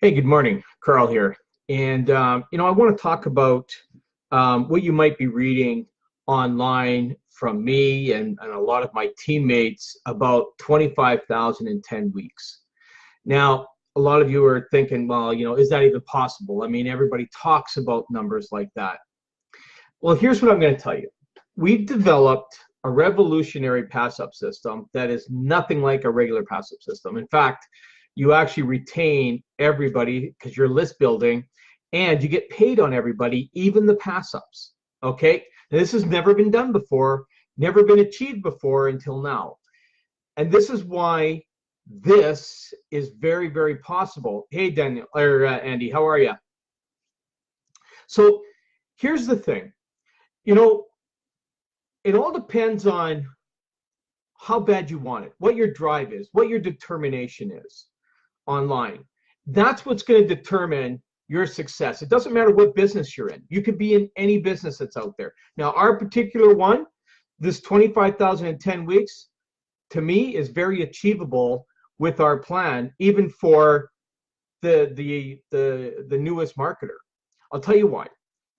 Hey, good morning. Carl here. And, I want to talk about what you might be reading online from me and a lot of my teammates about 25,000 in 10 weeks. Now, a lot of you are thinking, well, is that even possible? I mean, everybody talks about numbers like that. Well, here's what I'm going to tell you. We've developed a revolutionary pass-up system that is nothing like a regular pass-up system. In fact, you actually retain everybody because you're list building, and you get paid on everybody, even the pass-ups. Okay? Now, this has never been done before, never been achieved before until now. And this is why this is very, very possible. Hey, Daniel or Andy, how are you? So here's the thing. It all depends on how bad you want it, what your drive is, what your determination is online. That's what's going to determine your success. It doesn't matter what business you're in. You could be in any business that's out there. Now, our particular one, this 25,000 in 10 weeks, to me is very achievable with our plan, even for the newest marketer. I'll tell you why.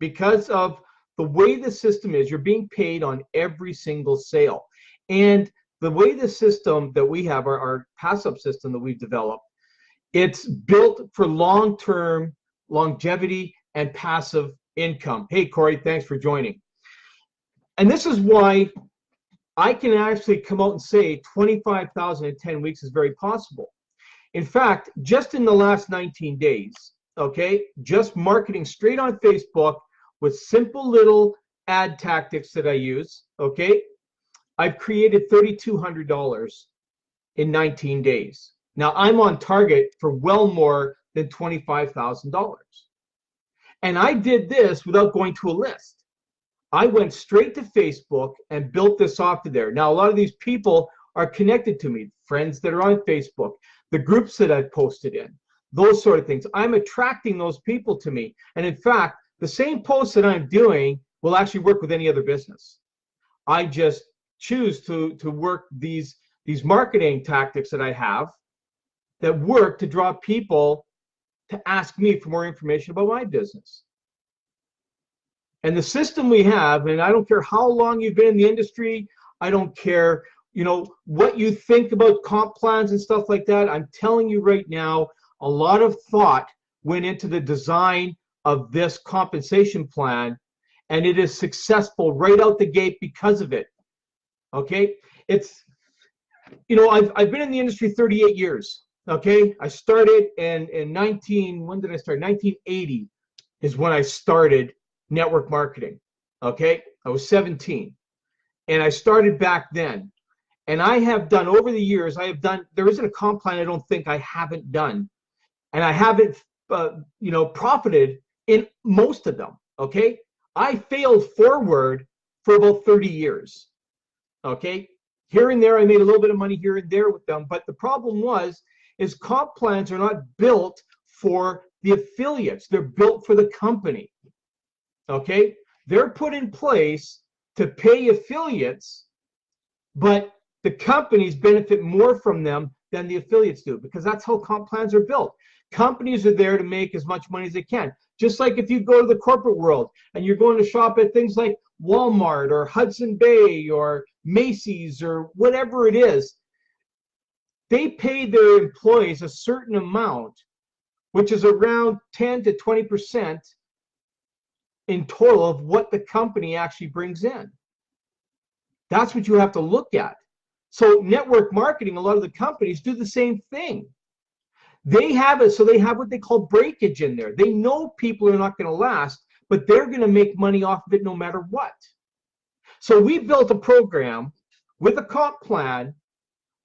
Because of the way the system is, you're being paid on every single sale. And the way the system that we have, our pass-up system that we've developed, it's built for long-term longevity and passive income. Hey, Corey, thanks for joining. And this is why I can actually come out and say 25,000 in 10 weeks is very possible. In fact, just in the last 19 days, okay, just marketing straight on Facebook with simple little ad tactics that I use, okay, I've created $3,200 in 19 days. Now, I'm on target for well more than $25,000. And I did this without going to a list. I went straight to Facebook and built this off of there. Now, a lot of these people are connected to me, friends that are on Facebook, the groups that I've posted in, those sort of things. I'm attracting those people to me. And in fact, the same posts that I'm doing will actually work with any other business. I just choose to work these marketing tactics that I have that work to draw people to ask me for more information about my business. And the system we have, and I don't care how long you've been in the industry, I don't care, what you think about comp plans and stuff like that. I'm telling you right now, a lot of thought went into the design of this compensation plan, and it is successful right out the gate because of it. Okay, it's I've been in the industry 38 years. Okay, I started in when did I start? 1980 is when I started network marketing. Okay, I was 17, and I started back then. And I have done over the years. There isn't a comp plan I don't think I haven't done, and I haven't profited in most of them. Okay, I failed forward for about 30 years. Okay, here and there I made a little bit of money here and there with them, but the problem is comp plans are not built for the affiliates. They're built for the company. Okay, they're put in place to pay affiliates, but the companies benefit more from them than the affiliates do, because that's how comp plans are built. Companies are there to make as much money as they can. Just like if you go to the corporate world and you're going to shop at things like Walmart or Hudson Bay or Macy's or whatever it is, they pay their employees a certain amount, which is around 10 to 20% in total of what the company actually brings in. That's what you have to look at. So network marketing, a lot of the companies do the same thing. They have it, so they have what they call breakage in there. They know people are not going to last, but they're going to make money off of it no matter what. So we built a program with a comp plan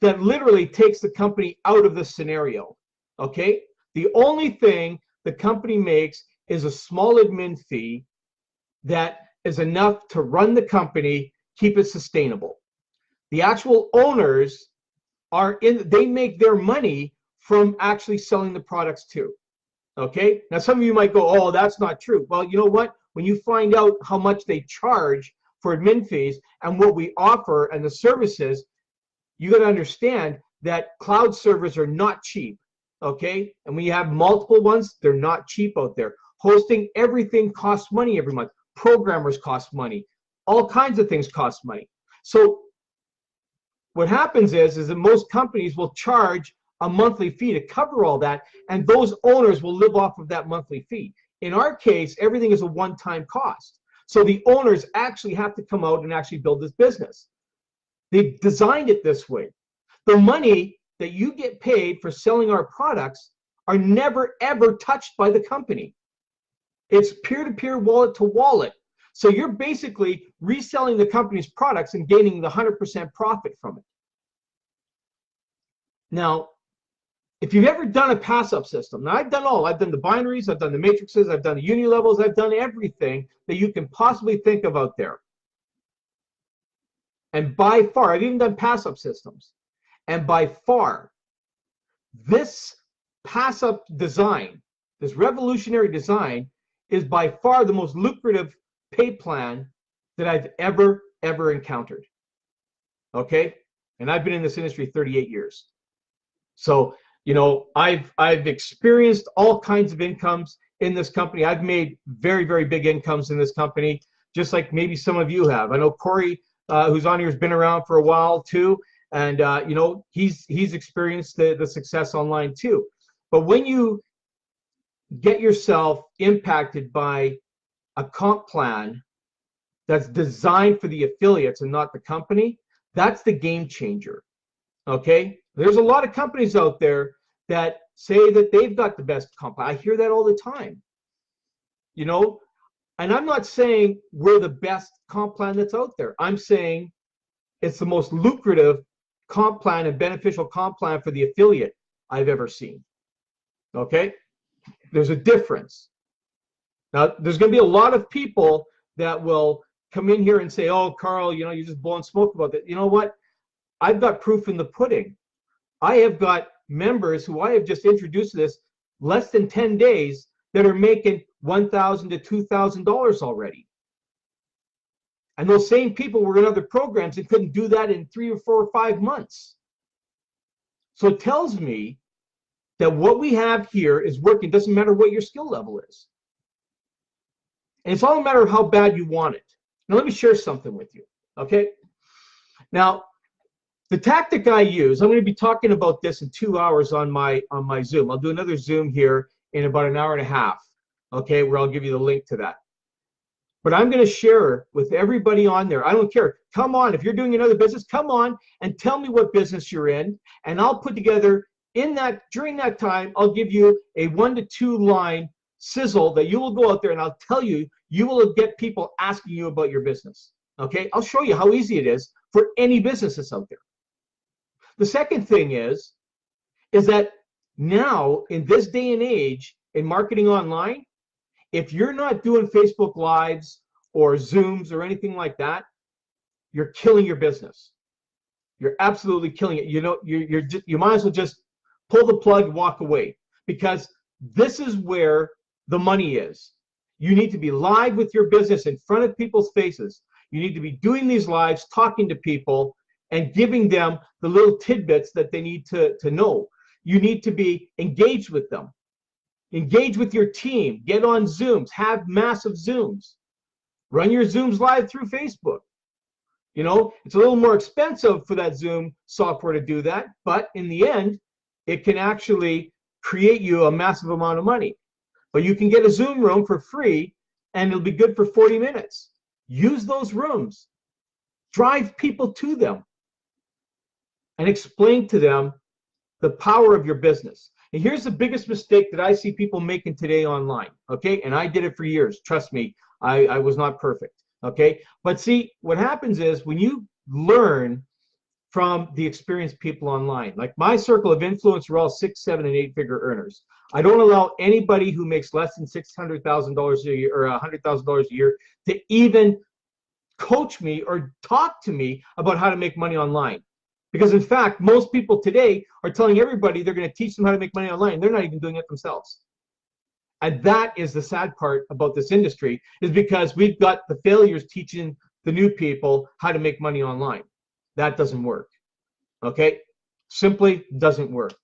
that literally takes the company out of the scenario. Okay? The only thing the company makes is a small admin fee that is enough to run the company, keep it sustainable. The actual owners they make their money from actually selling the products too. Okay? Now some of you might go, oh, that's not true. Well, you know what? When you find out how much they charge for admin fees and what we offer and the services, you got to understand that cloud servers are not cheap. okay? And when you have multiple ones, they're not cheap out there. Hosting everything costs money every month. Programmers cost money. All kinds of things cost money. So what happens is that most companies will charge a monthly fee to cover all that, and those owners will live off of that monthly fee. In our case, everything is a one-time cost. So the owners actually have to come out and actually build this business. They've designed it this way. The money that you get paid for selling our products are never, ever touched by the company. It's peer-to-peer, wallet-to-wallet. So you're basically reselling the company's products and gaining the 100% profit from it. Now, if you've ever done a pass-up system, now I've done all. I've done the binaries, I've done the matrices, I've done the uni-levels, I've done everything that you can possibly think of out there. And by far, I've even done pass-up systems. And by far, this pass-up design, this revolutionary design, is by far the most lucrative pay plan that I've ever encountered. Okay? And I've been in this industry 38 years. So, you know, I've experienced all kinds of incomes in this company. I've made very, very big incomes in this company, just like maybe some of you have. I know Corey, who's on here, has been around for a while too, and you know, he's experienced the success online too. But when you get yourself impacted by a comp plan that's designed for the affiliates and not the company, that's the game changer. Okay? There's a lot of companies out there that say that they've got the best comp plan. I hear that all the time. You know, and I'm not saying we're the best comp plan that's out there. I'm saying it's the most lucrative comp plan and beneficial comp plan for the affiliate I've ever seen. Okay? There's a difference. Now, there's going to be a lot of people that will come in here and say, oh, Carl, you know, you're just blowing smoke about that. You know what? I've got proof in the pudding. I have got members who I have just introduced to this less than 10 days that are making $1,000 to $2,000 already. And those same people were in other programs and couldn't do that in 3 or 4 or 5 months. So it tells me that what we have here is working. It doesn't matter what your skill level is. And it's all a matter of how bad you want it. Now let me share something with you, okay? Now, the tactic I use, I'm going to be talking about this in 2 hours on my Zoom. I'll do another Zoom here in about an hour and a half, okay, where I'll give you the link to that. But I'm going to share with everybody on there. I don't care. Come on, if you're doing another business, come on and tell me what business you're in, and I'll put together during that time, I'll give you a 1 to 2 line sizzle that you will go out there and I'll tell you, you will get people asking you about your business. Okay, I'll show you how easy it is for any business that's out there. The second thing is that now in this day and age in marketing online, if you're not doing Facebook Lives or Zooms or anything like that, you're killing your business. You're absolutely killing it. You know, you might as well just pull the plug and walk away, because this is where the money is. You need to be live with your business in front of people's faces. You need to be doing these lives, talking to people, and giving them the little tidbits that they need to know. You need to be engaged with them. Engage with your team. Get on Zooms. Have massive Zooms. Run your Zooms live through Facebook. You know, it's a little more expensive for that Zoom software to do that, but in the end, it can actually create you a massive amount of money. But you can get a Zoom room for free, and it'll be good for 40 minutes. Use those rooms. Drive people to them and explain to them the power of your business. And here's the biggest mistake that I see people making today online, okay? And I did it for years. Trust me, I was not perfect, okay? But see, what happens is when you learn from the experienced people online, like my circle of influence are all 6, 7, and 8-figure earners. I don't allow anybody who makes less than $600,000 a year or $100,000 a year to even coach me or talk to me about how to make money online. Because in fact, most people today are telling everybody they're going to teach them how to make money online. They're not even doing it themselves. And that is the sad part about this industry, is because we've got the failures teaching the new people how to make money online. That doesn't work. Okay? Simply doesn't work.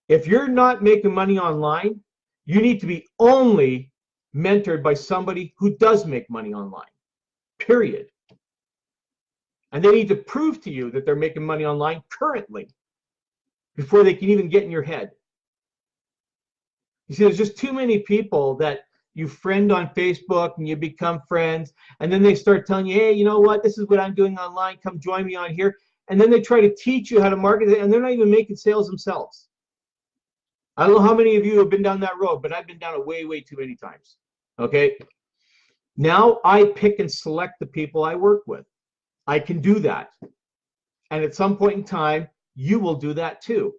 If you're not making money online, you need to be only mentored by somebody who does make money online, period. And they need to prove to you that they're making money online currently before they can even get in your head. You see, there's just too many people that you friend on Facebook and you become friends, and then they start telling you, hey, you know what, this is what I'm doing online, come join me on here. And then they try to teach you how to market it, and they're not even making sales themselves. I don't know how many of you have been down that road, but I've been down it way, way too many times. Okay? Now I pick and select the people I work with. I can do that. And at some point in time, you will do that too.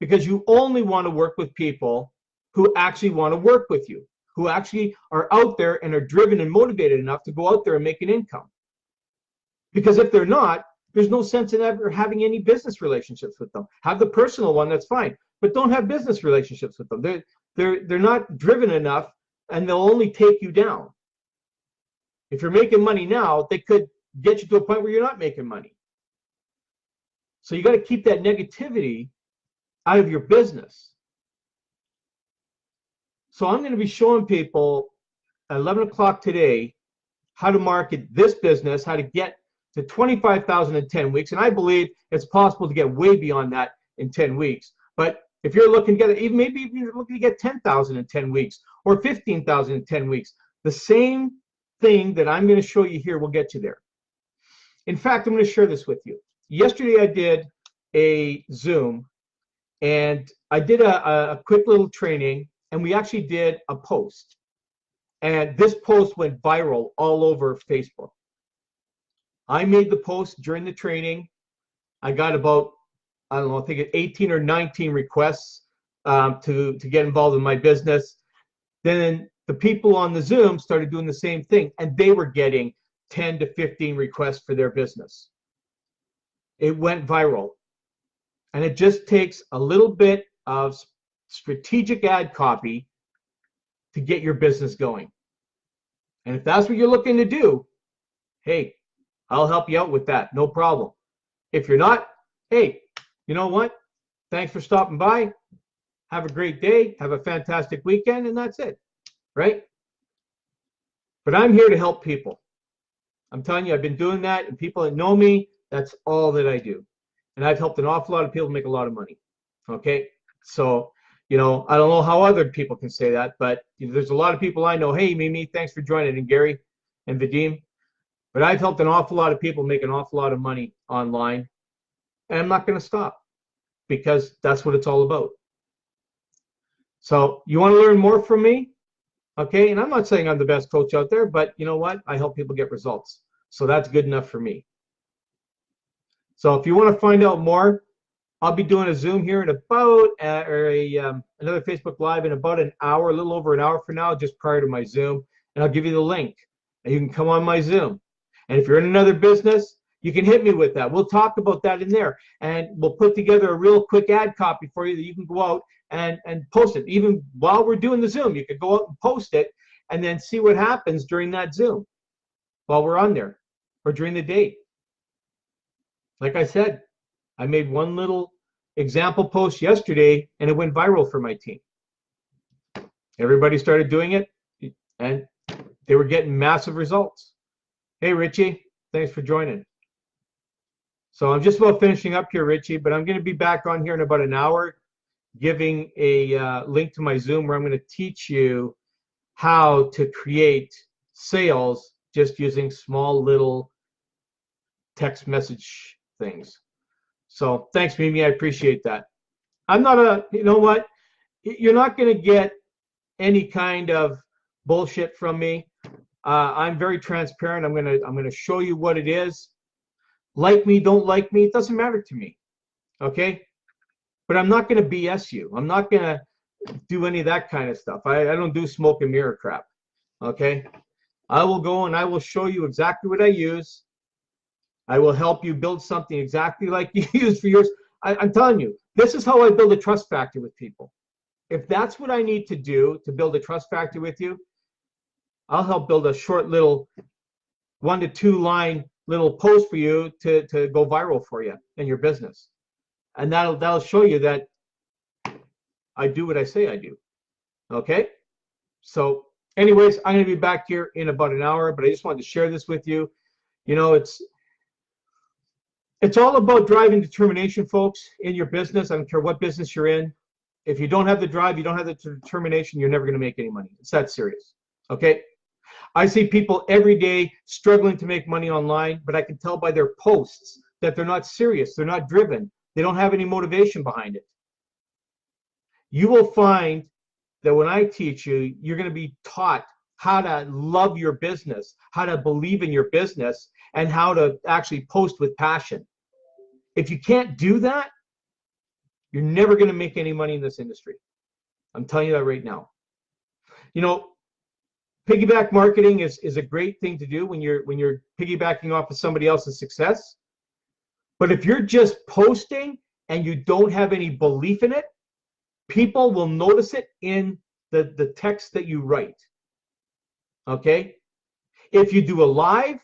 Because you only want to work with people who actually want to work with you, who actually are out there and are driven and motivated enough to go out there and make an income. Because if they're not, there's no sense in ever having any business relationships with them. Have the personal one, that's fine, but don't have business relationships with them. They're not driven enough, and they'll only take you down. If you're making money now, they could get you to a point where you're not making money. So you got to keep that negativity out of your business. So I'm going to be showing people at 11 o'clock today how to market this business, how to get to 25,000 in 10 weeks. And I believe it's possible to get way beyond that in 10 weeks. But if you're looking to get, even maybe if you're looking to get 10,000 in 10 weeks or 15,000 in 10 weeks, the same thing that I'm going to show you here will get you there. In fact, I'm going to share this with you. Yesterday I did a Zoom, and I did a quick little training, and we actually did a post. And this post went viral all over Facebook. I made the post during the training. I got about, I don't know, I think 18 or 19 requests to get involved in my business. Then the people on the Zoom started doing the same thing, and they were getting 10 to 15 requests for their business. It went viral. And it just takes a little bit of strategic ad copy to get your business going. And if that's what you're looking to do, hey, I'll help you out with that, no problem. If you're not, hey, you know what? Thanks for stopping by. Have a great day. Have a fantastic weekend, and that's it, right? But I'm here to help people. I'm telling you, I've been doing that, and people that know me, that's all that I do. And I've helped an awful lot of people make a lot of money, okay? So, you know, I don't know how other people can say that, but there's a lot of people I know, hey, Mimi, thanks for joining, and Gary and Vadim. But I've helped an awful lot of people make an awful lot of money online, and I'm not going to stop because that's what it's all about. So you want to learn more from me? Okay, and I'm not saying I'm the best coach out there, but you know what? I help people get results. So that's good enough for me. So if you want to find out more, I'll be doing a Zoom here in about, another Facebook Live in about an hour, a little over an hour from now, just prior to my Zoom, and I'll give you the link, and you can come on my Zoom. And if you're in another business, you can hit me with that. We'll talk about that in there, and we'll put together a real quick ad copy for you that you can go out and post it. Even while we're doing the Zoom, you could go out and post it and then see what happens during that Zoom while we're on there or during the day. Like I said, I made one little example post yesterday, and it went viral for my team. Everybody started doing it, and they were getting massive results. Hey, Richie, thanks for joining. So I'm just about finishing up here, Richie, but I'm going to be back on here in about an hour, giving a link to my Zoom where I'm going to teach you how to create sales just using small little text message things. So thanks, Mimi. I appreciate that. I'm not a, you know what? You're not going to get any kind of bullshit from me. I'm very transparent. I'm gonna show you what it is. Like me, don't like me, it doesn't matter to me. Okay? But I'm not gonna BS you. I'm not gonna do any of that kind of stuff. I don't do smoke and mirror crap. Okay? I will go and I will show you exactly what I use. I will help you build something exactly like you use for yours. I'm telling you, this is how I build a trust factor with people. If that's what I need to do to build a trust factor with you, I'll help build a short little 1 to 2 line little post for you to go viral for you in your business. And that'll show you that I do what I say I do. Okay? So anyways, I'm going to be back here in about an hour, but I just wanted to share this with you. You know, it's all about drive and determination, folks, in your business. I don't care what business you're in. If you don't have the drive, you don't have the determination, you're never going to make any money. It's that serious. Okay? I see people every day struggling to make money online, but I can tell by their posts that they're not serious. They're not driven. They don't have any motivation behind it. You will find that when I teach you, you're going to be taught how to love your business, how to believe in your business, and how to actually post with passion. If you can't do that, you're never going to make any money in this industry. I'm telling you that right now. You know, piggyback marketing is a great thing to do when you're piggybacking off of somebody else's success. But if you're just posting and you don't have any belief in it, people will notice it in the text that you write. Okay? If you do a live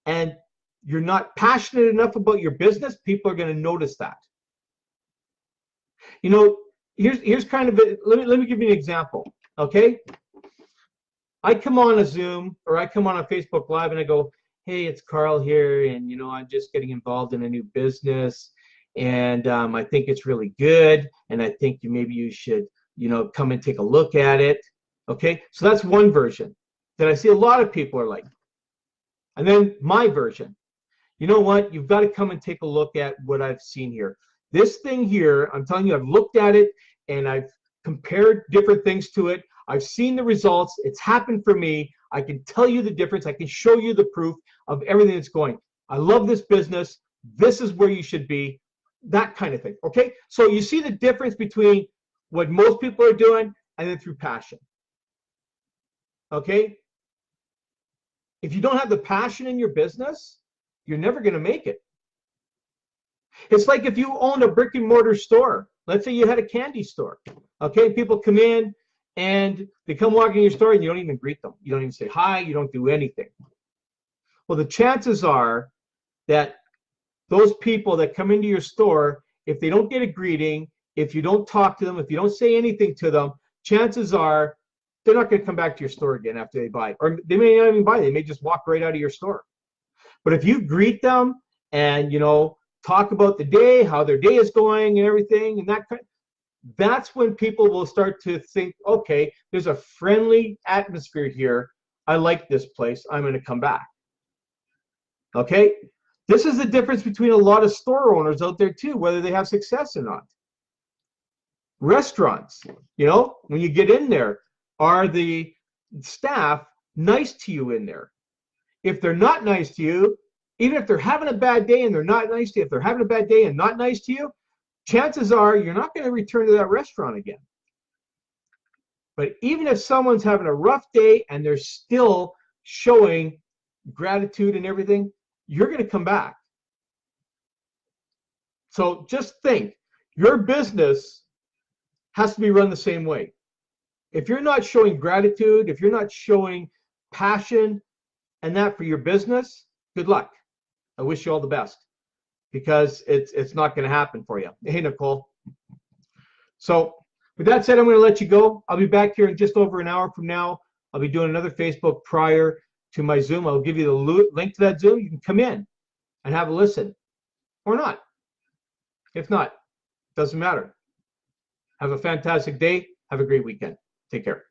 and you're not passionate enough about your business, people are going to notice that. You know, here's kind of let me give you an example. Okay? I come on a Zoom or I come on a Facebook Live and I go, hey, it's Carl here, and you know, I'm just getting involved in a new business, and I think it's really good, and I think maybe you should, you know, come and take a look at it. Okay, so that's one version that I see a lot of people are like. And then my version, you know what, you've got to come and take a look at what I've seen here. This thing here, I'm telling you, I've looked at it and I've compared different things to it. I've seen the results. It's happened for me. I can tell you the difference. I can show you the proof of everything that's going. I love this business. This is where you should be. That kind of thing. Okay? So you see the difference between what most people are doing and then through passion. Okay? If you don't have the passion in your business, you're never going to make it. It's like if you owned a brick and mortar store. Let's say you had a candy store. Okay? People come in and they come walking in your store and you don't even greet them. You don't even say hi. You don't do anything. Well, the chances are that those people that come into your store, if they don't get a greeting, if you don't talk to them, if you don't say anything to them, chances are they're not going to come back to your store again after they buy. Or they may not even buy. They may just walk right out of your store. But if you greet them and, you know, talk about the day, how their day is going and everything, and that's when people will start to think, okay, there's a friendly atmosphere here. I like this place. I'm going to come back. Okay? This is the difference between a lot of store owners out there too, whether they have success or not. Restaurants, you know, when you get in there, are the staff nice to you in there? If they're not nice to you, even if they're having a bad day and they're not nice to you, if they're having a bad day and not nice to you, chances are you're not going to return to that restaurant again. But even if someone's having a rough day and they're still showing gratitude and everything, you're going to come back. So just think, your business has to be run the same way. If you're not showing gratitude, if you're not showing passion and that for your business, good luck. I wish you all the best, because it's not going to happen for you. Hey, Nicole. So with that said, I'm going to let you go. I'll be back here in just over an hour from now. I'll be doing another Facebook prior to my Zoom. I'll give you the link to that Zoom. You can come in and have a listen, or not. If not, doesn't matter. Have a fantastic day. Have a great weekend. Take care.